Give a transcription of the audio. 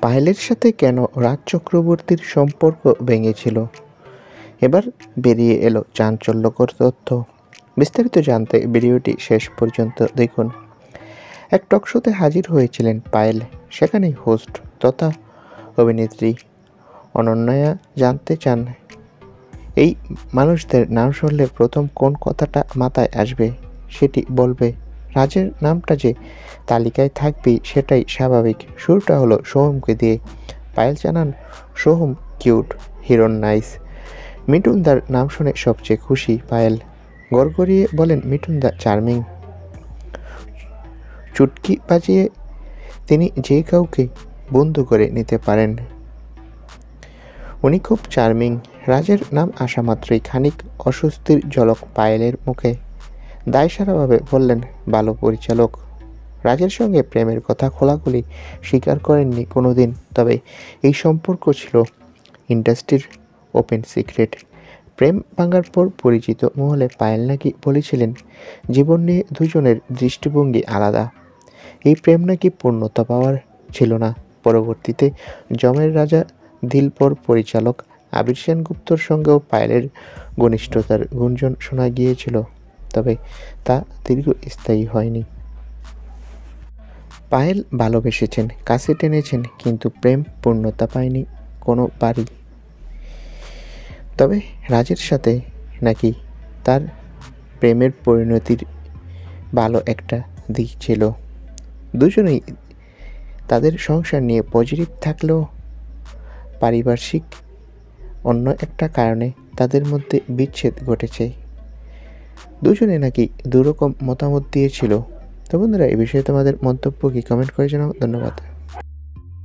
পায়েলের সাথে কেন রাজ চক্রবর্তীর সম্পর্ক ভেঙেছিল? এবার বেরিয়ে এলো চাঞ্চল্যকর তথ্য। বিস্তারিত জানতে ভিডিওটি শেষ পর্যন্ত দেখুন। এক টকশোতে হাজির হয়েছিলেন পায়েল। সেখানেই হোস্ট তথা অভিনেত্রী অনন্যা জানতে চান, এই মানুষদের নাম শুনলে প্রথম কোন কথাটা মাথায় আসবে? সেটি বলবে। রাজের নামটা যে তালিকায় থাকবেই সেটাই স্বাভাবিক। শুরুটা হলো সোহমকে দিয়ে। পায়েল জানান, সোহম কিউট, হিরণ নাইস। মিঠুনদার নাম শুনে সবচেয়ে খুশি পায়েল। গড়গড়িয়ে বলেন, মিঠুনদা চার্মিং। চুটকি বাজিয়ে তিনি যে কাউকে বন্ধু করে নিতে পারেন। উনি খুব চার্মিং। রাজের নাম আসা মাত্রই খানিক অস্বস্তির ঝলক পায়েলের মুখে। দায়সারাভাবে বললেন, ভালো পরিচালক। রাজের সঙ্গে প্রেমের কথা খোলাখুলি স্বীকার করেননি কোনোদিন, তবে এই সম্পর্ক ছিল ইন্ডাস্ট্রির ওপেন সিক্রেট। প্রেম ভাঙার পর পরিচিত মহলে পায়েল নাকি বলেছিলেন, জীবন নিয়ে দুজনের দৃষ্টিভঙ্গি আলাদা। এই প্রেম নাকি পূর্ণতা পাওয়ার ছিল না। পরবর্তীতে জমের রাজা দিলপর পরিচালক আবির সেনগুপ্তর সঙ্গেও পায়েলের ঘনিষ্ঠতার গুঞ্জন শোনা গিয়েছিল, তবে তা দীর্ঘস্থায়ী হয়নি। পায়েল ভালোবেসেছেন, কাছে টেনেছেন, কিন্তু প্রেম পূর্ণতা পায়নি কোনোবারই। তবে রাজের সাথে নাকি তার প্রেমের পরিণতির ভালো একটা দিক ছিল। দুজনেই তাদের সংসার নিয়ে পজিটিভ থাকলেও পারিপার্শ্বিক অন্য একটা কারণে তাদের মধ্যে বিচ্ছেদ ঘটেছে। দুজনে নাকি দুরকম মতামত দিয়েছিল। তো বন্ধুরা, এই বিষয়ে তোমাদের মন্তব্য কি কমেন্ট করে জানাও। ধন্যবাদ।